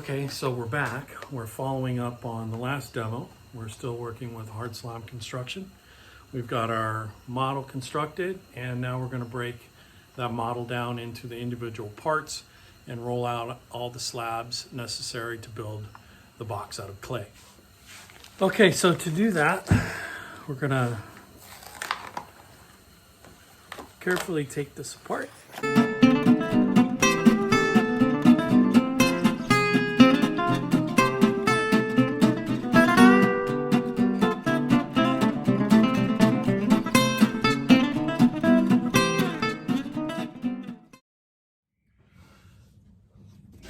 Okay, so we're back. We're following up on the last demo. We're still working with hard slab construction. We've got our model constructed, and now we're going to break that model down into the individual parts and roll out all the slabs necessary to build the box out of clay. Okay, so to do that, we're going to carefully take this apart.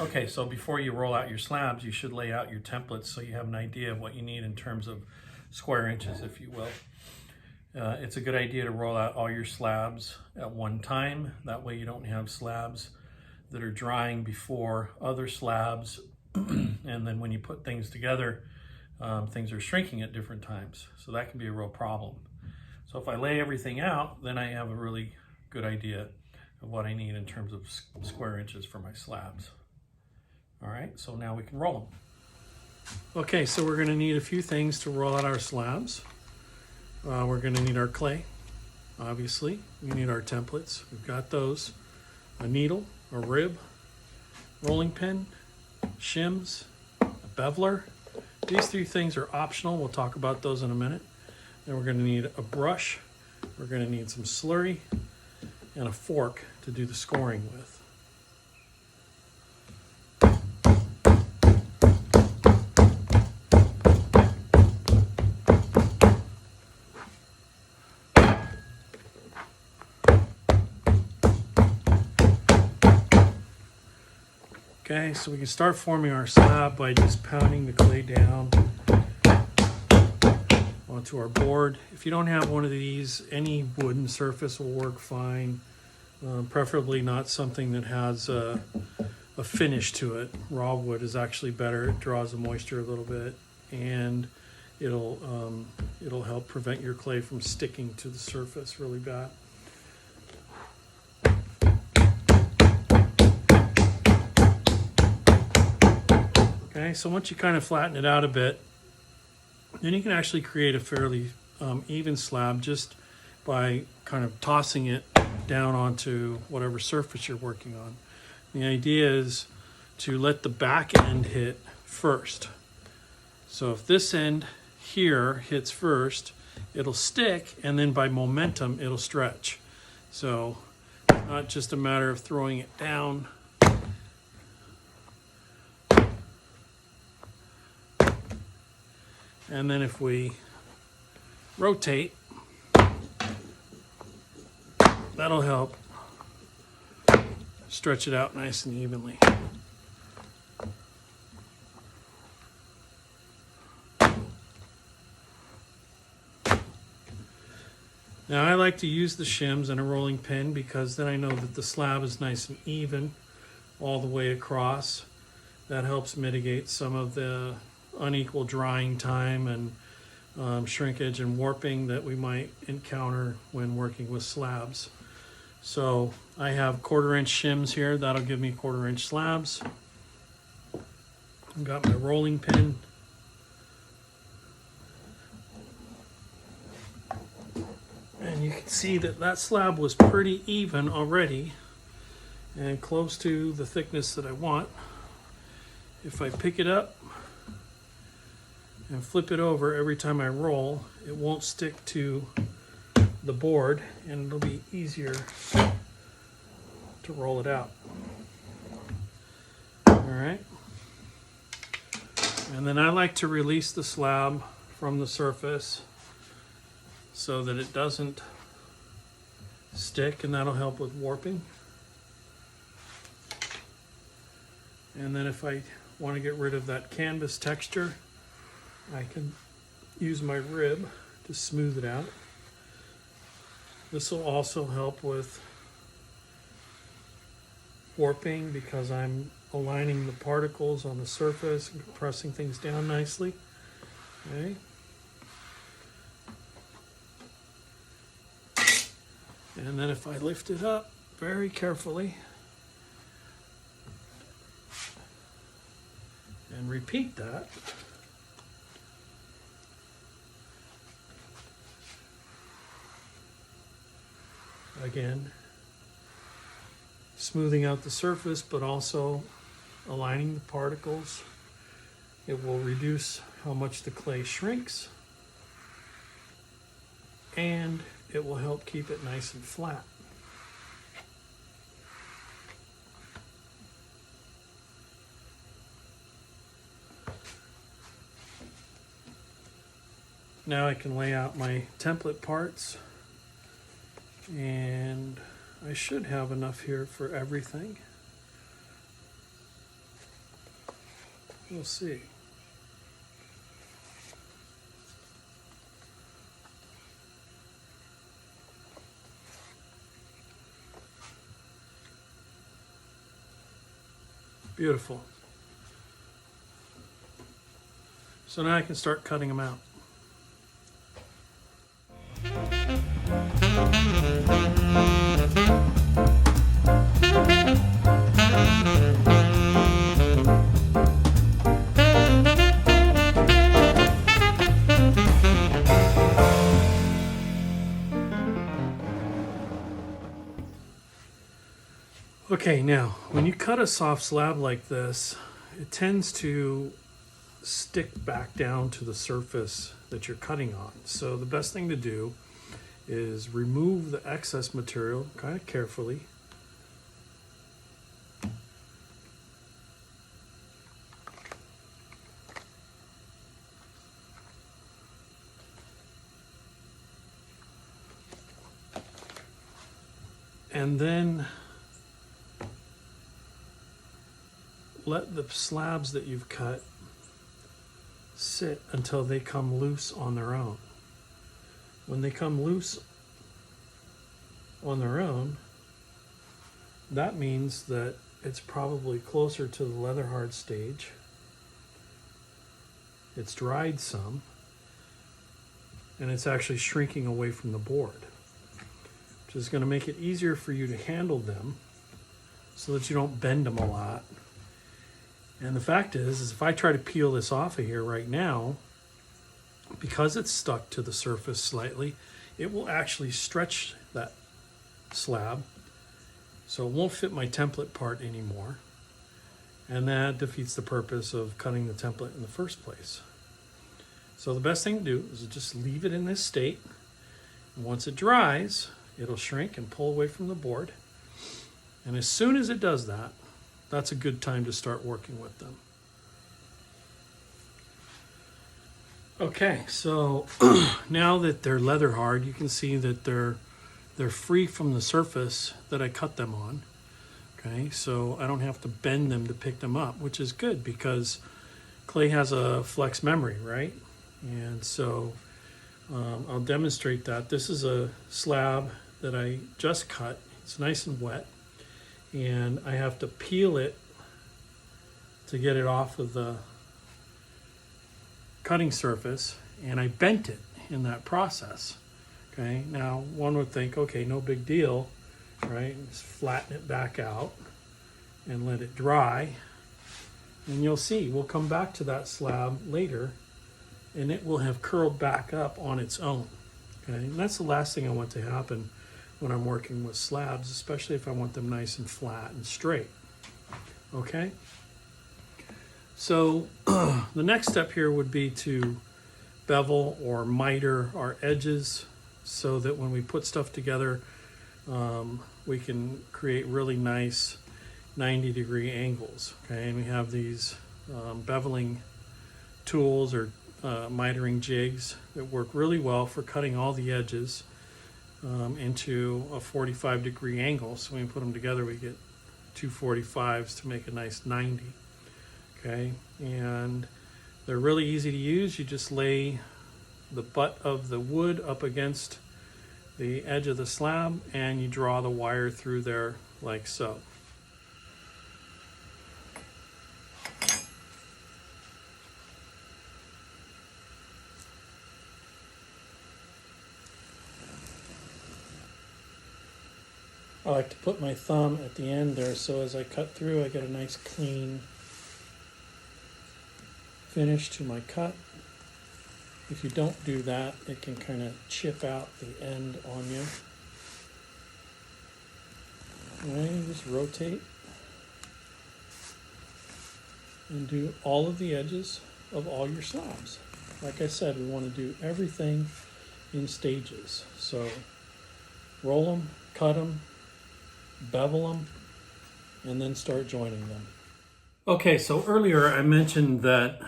Okay, so before you roll out your slabs, you should lay out your templates so you have an idea of what you need in terms of square inches, if you will. It's a good idea to roll out all your slabs at one time. That way you don't have slabs that are drying before other slabs. And then when you put things together, things are shrinking at different times. So that can be a real problem. So if I lay everything out, then I have a really good idea of what I need in terms of square inches for my slabs. All right, so now we can roll them. Okay, so we're gonna need a few things to roll out our slabs. We're gonna need our clay, obviously. We need our templates, we've got those. A needle, a rib, rolling pin, shims, a beveler. These three things are optional, we'll talk about those in a minute. Then we're gonna need a brush, we're gonna need some slurry, and a fork to do the scoring with. Okay, so we can start forming our slab by just pounding the clay down onto our board. If you don't have one of these, any wooden surface will work fine. Preferably not something that has a finish to it. Raw wood is actually better. It draws the moisture a little bit, and it'll help prevent your clay from sticking to the surface really bad. Okay, so once you kind of flatten it out a bit, then you can actually create a fairly even slab just by kind of tossing it down onto whatever surface you're working on. The idea is to let the back end hit first. So if this end here hits first, it'll stick, and then by momentum, it'll stretch. So not just a matter of throwing it down. And then if we rotate, that'll help stretch it out nice and evenly. Now I like to use the shims and a rolling pin because then I know that the slab is nice and even all the way across. That helps mitigate some of the unequal drying time and shrinkage and warping that we might encounter when working with slabs. So I have 1/4 inch shims here. That'll give me 1/4 inch slabs. I've got my rolling pin. And you can see that that slab was pretty even already and close to the thickness that I want. If I pick it up and flip it over every time I roll, it won't stick to the board, and it'll be easier to roll it out. All right. And then I like to release the slab from the surface so that it doesn't stick, and that'll help with warping. And then if I want to get rid of that canvas texture, I can use my rib to smooth it out. This will also help with warping because I'm aligning the particles on the surface and compressing things down nicely. Okay. And then if I lift it up very carefully, And repeat that. Again, smoothing out the surface, but also aligning the particles. It will reduce how much the clay shrinks, and it will help keep it nice and flat. Now I can lay out my template parts, and I should have enough here for everything. We'll see. Beautiful. So now I can start cutting them out. Okay, now when you cut a soft slab like this, it tends to stick back down to the surface that you're cutting on. So the best thing to do is remove the excess material kind of carefully. And then let the slabs that you've cut sit until they come loose on their own. When they come loose on their own, that means that it's probably closer to the leather hard stage. It's dried some, and it's actually shrinking away from the board, which is going to make it easier for you to handle them so that you don't bend them a lot. And the fact is if I try to peel this off of here right now, because it's stuck to the surface slightly, it will actually stretch that slab, so it won't fit my template part anymore, and that defeats the purpose of cutting the template in the first place. So the best thing to do is just leave it in this state, and once it dries, it'll shrink and pull away from the board, and as soon as it does that, that's a good time to start working with them. Okay, so now that they're leather hard, you can see that they're free from the surface that I cut them on. Okay, so I don't have to bend them to pick them up, which is good because clay has a flex memory, right? And so I'll demonstrate that. This is a slab that I just cut. It's nice and wet, and I have to peel it to get it off of the cutting surface, and I bent it in that process. Okay, now one would think, okay, no big deal, right? Just flatten it back out and let it dry, and you'll see, we'll come back to that slab later, and it will have curled back up on its own. Okay, and that's the last thing I want to happen when I'm working with slabs, especially if I want them nice and flat and straight. Okay, so the next step here would be to bevel or miter our edges so that when we put stuff together, we can create really nice 90-degree angles. Okay, and we have these beveling tools or mitering jigs that work really well for cutting all the edges into a 45-degree angle. So when we put them together, we get two 45s to make a nice 90. Okay, and they're really easy to use. You just lay the butt of the wood up against the edge of the slab, and you draw the wire through there like so. I like to put my thumb at the end there, so as I cut through, I get a nice clean finish to my cut. If you don't do that, it can kind of chip out the end on you. And just rotate and do all of the edges of all your slabs. Like I said, we want to do everything in stages. So roll them, cut them, bevel them, and then start joining them. Okay, so earlier I mentioned that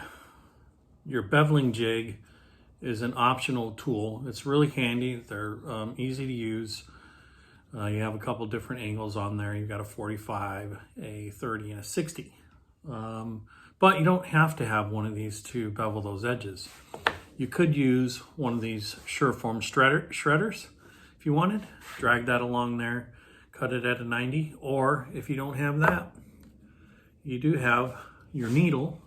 your beveling jig is an optional tool. It's really handy. They're easy to use. You have a couple different angles on there. You've got a 45, a 30, and a 60. But you don't have to have one of these to bevel those edges. You could use one of these Sureform shredders if you wanted. Drag that along there, cut it at a 90. Or if you don't have that, you do have your needle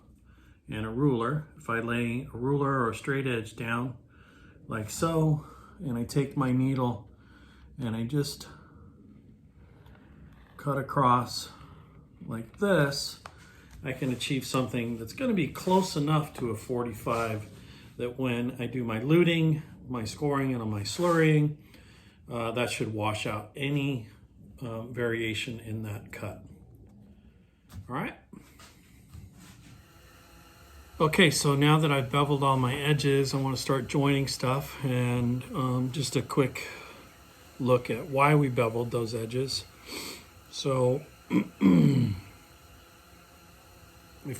and a ruler. If I lay a ruler or a straight edge down like so, and I take my needle and I just cut across like this, I can achieve something that's going to be close enough to a 45 that when I do my luting, my scoring, and my slurrying, that should wash out any variation in that cut. All right. Okay, so now that I've beveled all my edges, I want to start joining stuff, and just a quick look at why we beveled those edges. So if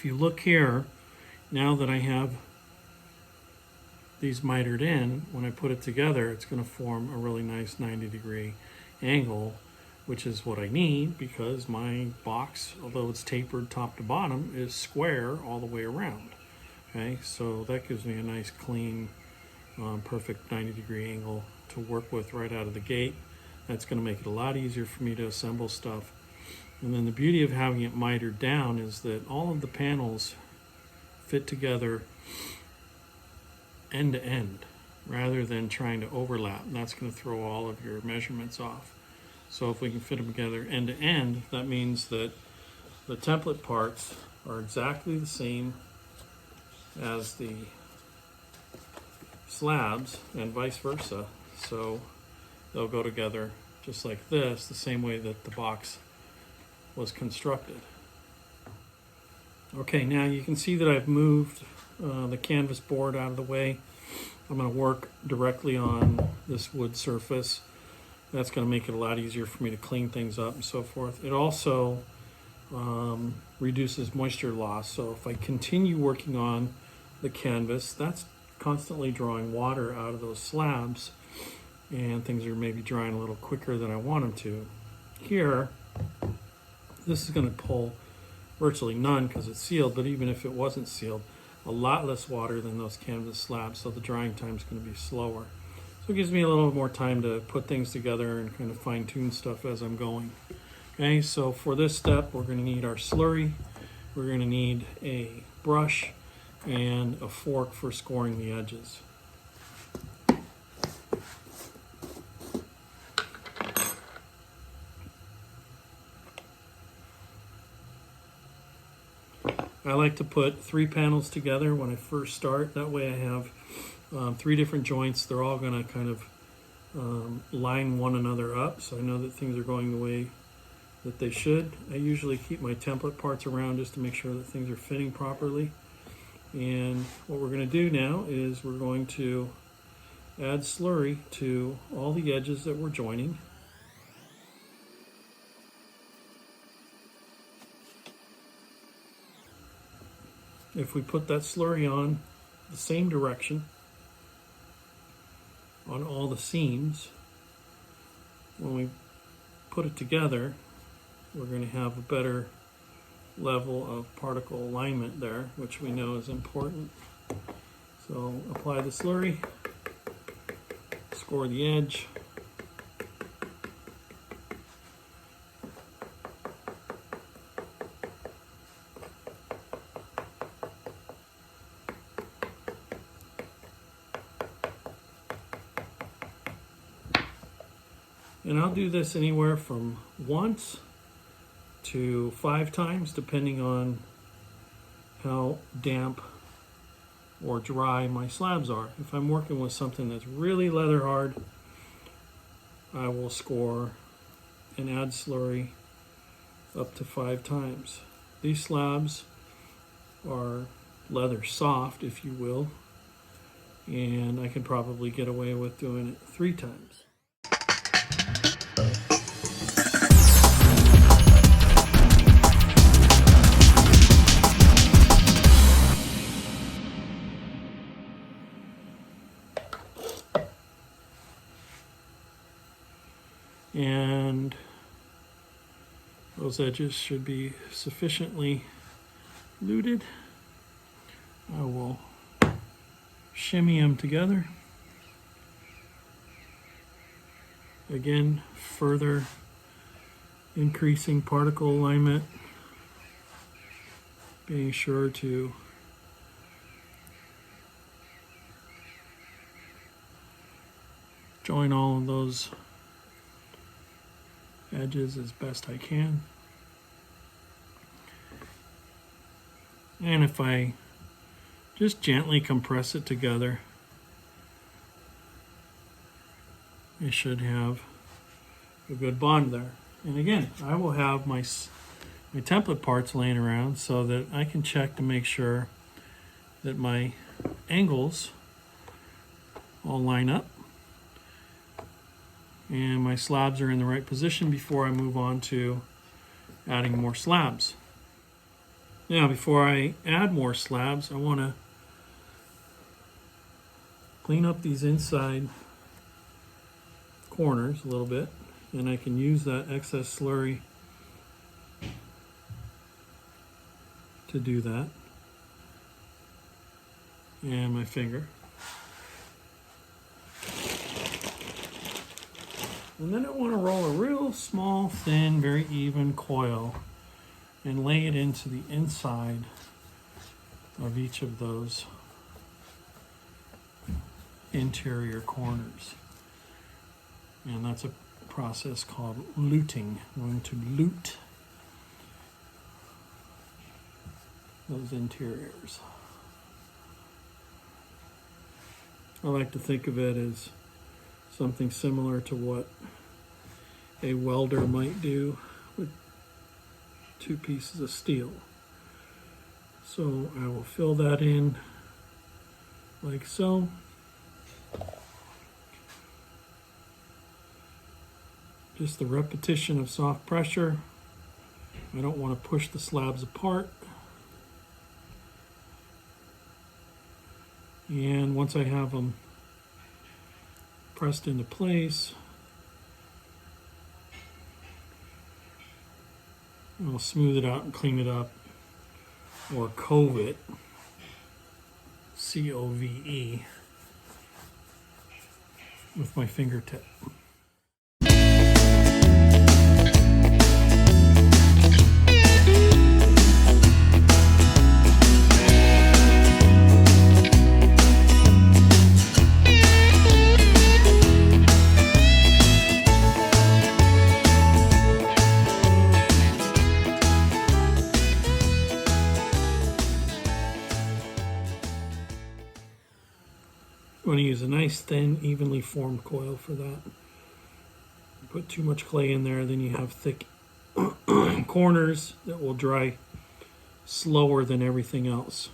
you look here, now that I have these mitered in, when I put it together, it's going to form a really nice 90-degree angle, which is what I need because my box, although it's tapered top to bottom, is square all the way around. Okay, so that gives me a nice, clean, perfect 90-degree angle to work with right out of the gate. That's going to make it a lot easier for me to assemble stuff. And then the beauty of having it mitered down is that all of the panels fit together end to end rather than trying to overlap. And that's going to throw all of your measurements off. So if we can fit them together end to end, that means that the template parts are exactly the same as the slabs and vice versa. So they'll go together just like this, the same way that the box was constructed. Okay, now you can see that I've moved the canvas board out of the way. I'm going to work directly on this wood surface. That's going to make it a lot easier for me to clean things up and so forth. It also reduces moisture loss. So if I continue working on the canvas, that's constantly drawing water out of those slabs, and things are maybe drying a little quicker than I want them to. Here, this is going to pull virtually none because it's sealed, but even if it wasn't sealed, a lot less water than those canvas slabs, so the drying time is going to be slower. So it gives me a little more time to put things together and kind of fine-tune stuff as I'm going. Okay, so for this step, we're going to need our slurry, we're going to need a brush, and a fork for scoring the edges. I like to put 3 panels together when I first start. That way I have 3 different joints. They're all going to kind of line one another up, so I know that things are going the way that they should. I usually keep my template parts around just to make sure that things are fitting properly. And what we're going to do now is we're going to add slurry to all the edges that we're joining. If we put that slurry on the same direction on all the seams, when we put it together, we're going to have a better level of particle alignment there, which we know is important. So apply the slurry, score the edge, and I'll do this anywhere from once to 5 times, depending on how damp or dry my slabs are. If I'm working with something that's really leather hard, I will score and add slurry up to 5 times. These slabs are leather soft, if you will, and I can probably get away with doing it 3 times. And those edges should be sufficiently luted. I will shimmy them together. Again, further increasing particle alignment, being sure to join all of those edges as best I can. And if I just gently compress it together, it should have a good bond there. And again, I will have my template parts laying around so that I can check to make sure that my angles all line up and my slabs are in the right position before I move on to adding more slabs. Now, before I add more slabs, I want to clean up these inside corners a little bit, and I can use that excess slurry to do that, and my finger. And then I want to roll a real small, thin, very even coil and lay it into the inside of each of those interior corners. And that's a process called luting. I'm going to lute those interiors. I like to think of it as something similar to what a welder might do with 2 pieces of steel. So I will fill that in like so. Just the repetition of soft pressure. I don't want to push the slabs apart. And once I have them pressed into place, I'll smooth it out and clean it up, or cove it, C-O-V-E, with my fingertip. I'm going to use a nice, thin, evenly formed coil for that. Put too much clay in there, then you have thick corners that will dry slower than everything else.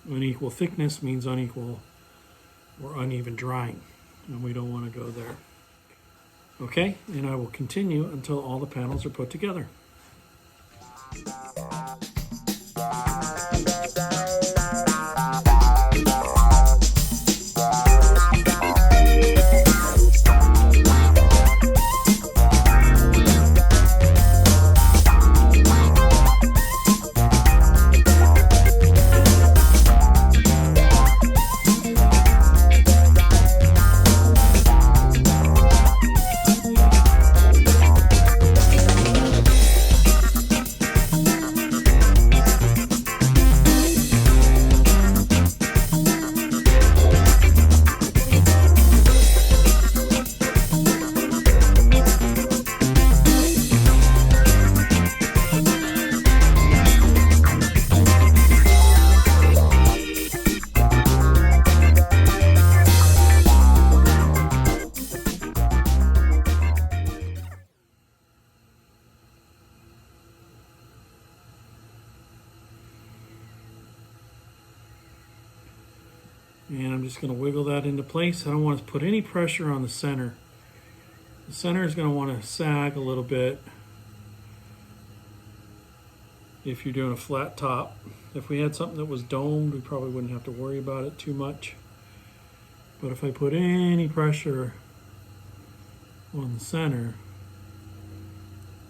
Unequal thickness means unequal or uneven drying, and we don't want to go there. Okay, and I will continue until all the panels are put together. And I'm just going to wiggle that into place. I don't want to put any pressure on the center. The center is going to want to sag a little bit if you're doing a flat top. If we had something that was domed, we probably wouldn't have to worry about it too much. But if I put any pressure on the center,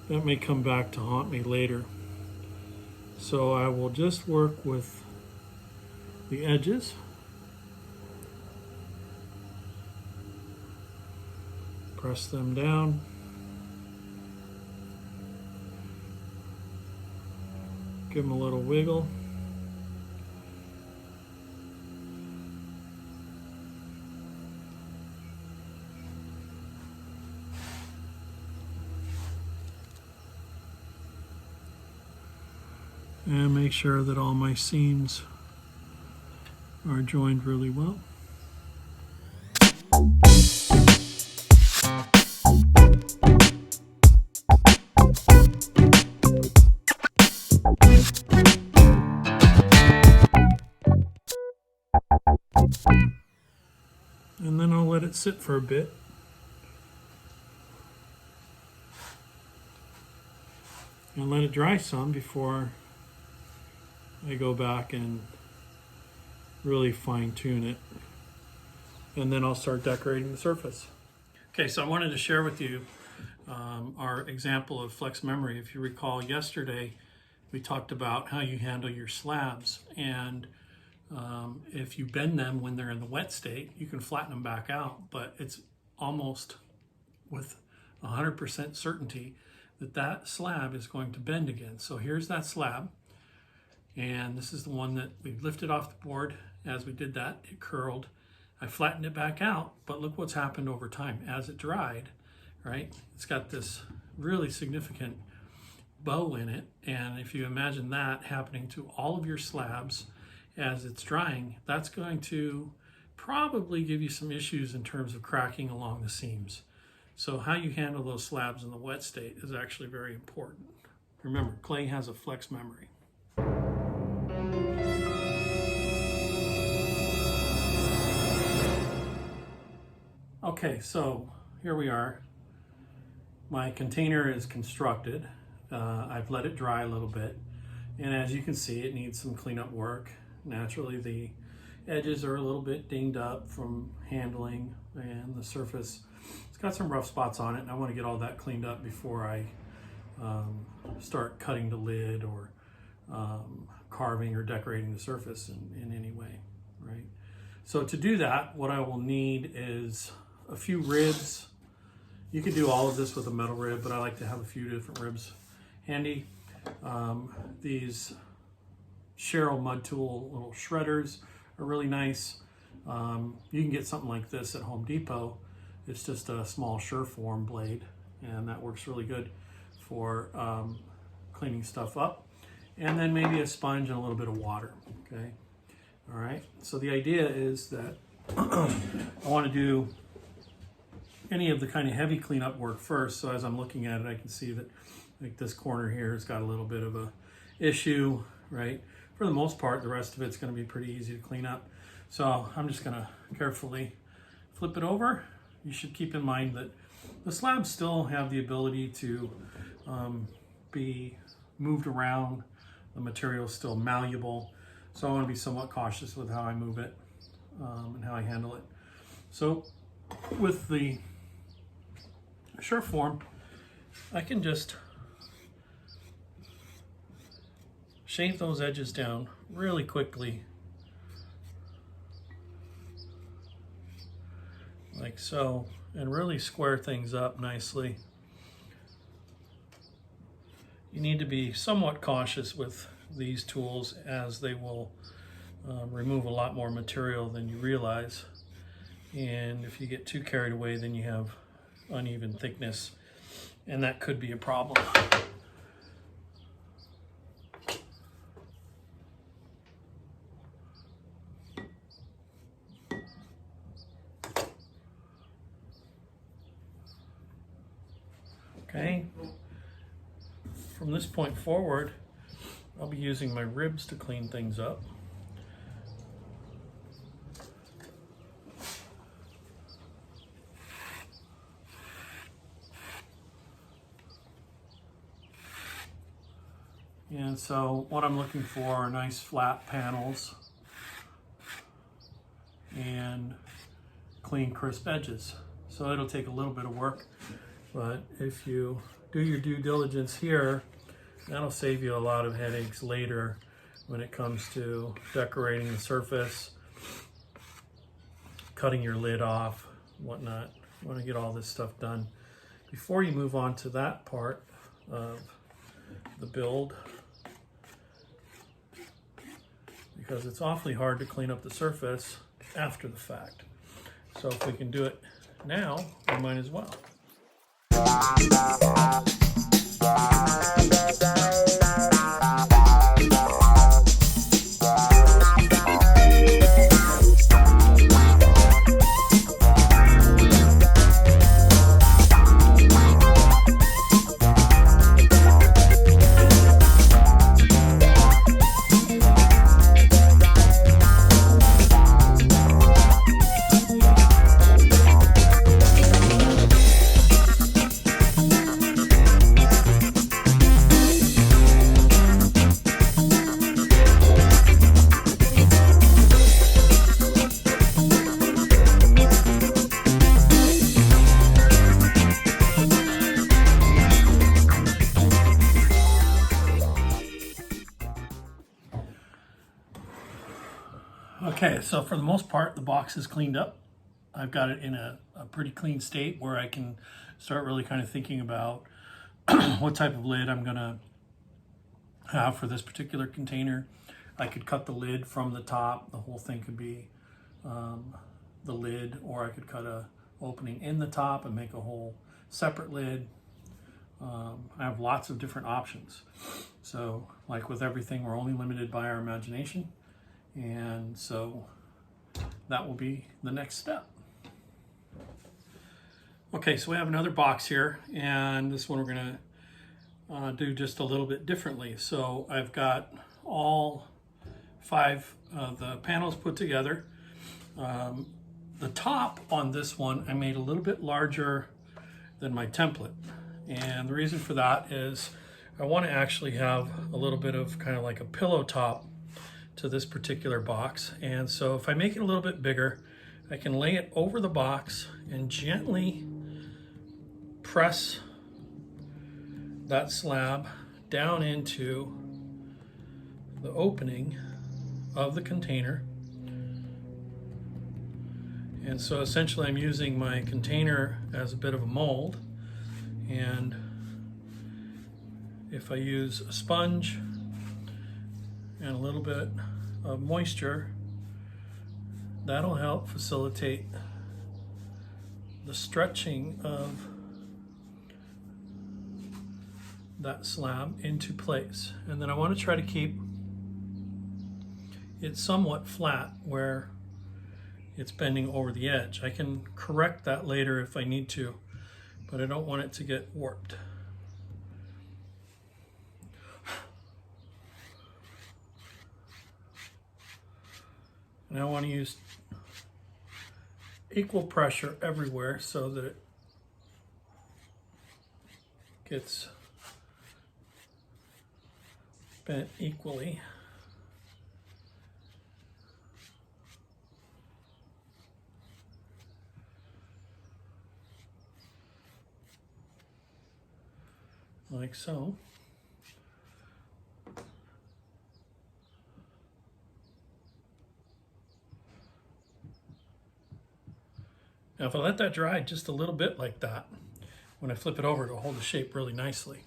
that may come back to haunt me later. So I will just work with the edges. Press them down. Give them a little wiggle. And make sure that all my seams are joined really well. And then I'll let it sit for a bit. And let it dry some before I go back and really fine tune it. And then I'll start decorating the surface. Okay, so I wanted to share with you our example of flex memory. If you recall yesterday, we talked about how you handle your slabs, and if you bend them when they're in the wet state, you can flatten them back out, but it's almost with 100% certainty that that slab is going to bend again. So here's that slab, and this is the one that we lifted off the board. As we did that, it curled. I flattened it back out, but look what's happened over time. As it dried, right, it's got this really significant bow in it, and if you imagine that happening to all of your slabs as it's drying, that's going to probably give you some issues in terms of cracking along the seams. So how you handle those slabs in the wet state is actually very important. Remember, clay has a flex memory. Okay, so here we are. My container is constructed. I've let it dry a little bit, and as you can see, it needs some cleanup work. Naturally, the edges are a little bit dinged up from handling, and the surface, it's got some rough spots on it, and I want to get all that cleaned up before I start cutting the lid or carving or decorating the surface in any way, right? So to do that, what I will need is a few ribs. You could do all of this with a metal rib, but I like to have a few different ribs handy. These Cheryl Mud Tool little shredders are really nice. You can get something like this at Home Depot. It's just a small Sureform blade, and that works really good for cleaning stuff up. And then maybe a sponge and a little bit of water, okay? All right, so the idea is that I want to do any of the kind of heavy cleanup work first. So as I'm looking at it, I can see that like this corner here has got a little bit of a issue, right? For the most part, the rest of it's going to be pretty easy to clean up. So I'm just going to carefully flip it over. You should keep in mind that the slabs still have the ability to be moved around. The material is still malleable. So I want to be somewhat cautious with how I move it and how I handle it. So with the Sureform, I can just shave those edges down really quickly, like so, and really square things up nicely. You need to be somewhat cautious with these tools, as they will remove a lot more material than you realize. And if you get too carried away, then you have uneven thickness, and that could be a problem. Okay, from this point forward, I'll be using my ribs to clean things up. And so what I'm looking for are nice flat panels and clean, crisp edges. So it'll take a little bit of work, but if you do your due diligence here, that'll save you a lot of headaches later when it comes to decorating the surface, cutting your lid off, whatnot. You want to get all this stuff done before you move on to that part of the build, because it's awfully hard to clean up the surface after the fact. So if we can do it now, we might as well. Okay, so for the most part, the box is cleaned up. I've got it in a pretty clean state where I can start really kind of thinking about what type of lid I'm gonna have for this particular container. I could cut the lid from the top. The whole thing could be the lid, or I could cut a opening in the top and make a whole separate lid. I have lots of different options. So like with everything, we're only limited by our imagination. And so that will be the next step. Okay, so we have another box here, and this one we're gonna do just a little bit differently. So I've got all 5 of the panels put together. The top on this one I made a little bit larger than my template. And the reason for that is I want to actually have a little bit of kind of like a pillow top to this particular box. And so if I make it a little bit bigger, I can lay it over the box and gently press that slab down into the opening of the container. And so essentially I'm using my container as a bit of a mold, and if I use a sponge and a little bit of moisture, that'll help facilitate the stretching of that slab into place. And then I want to try to keep it somewhat flat where it's bending over the edge. I can correct that later if I need to, but I don't want it to get warped. And I want to use equal pressure everywhere so that it gets bent equally. Like so. Now if I let that dry just a little bit like that, when I flip it over, it'll hold the shape really nicely.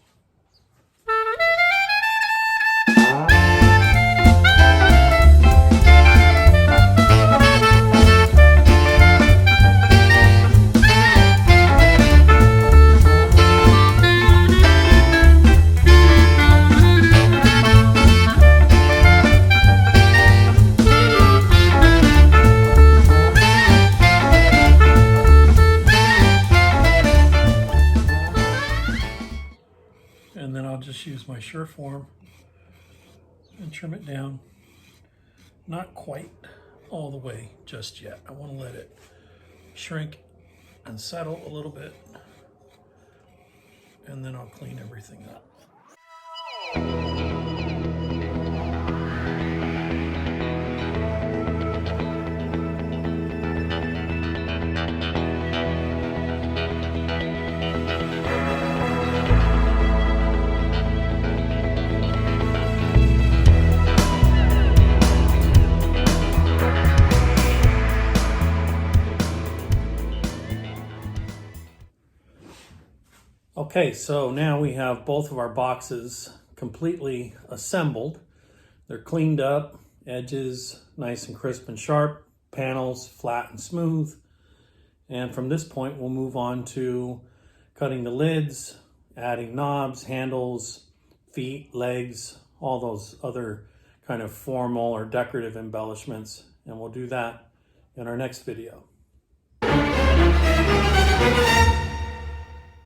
And then I'll just use my Sureform and trim it down. Not quite all the way just yet. I want to let it shrink and settle a little bit, and then I'll clean everything up. Okay, so now we have both of our boxes completely assembled. They're cleaned up, edges nice and crisp and sharp, panels flat and smooth. And from this point, we'll move on to cutting the lids, adding knobs, handles, feet, legs, all those other kind of formal or decorative embellishments. And we'll do that in our next video.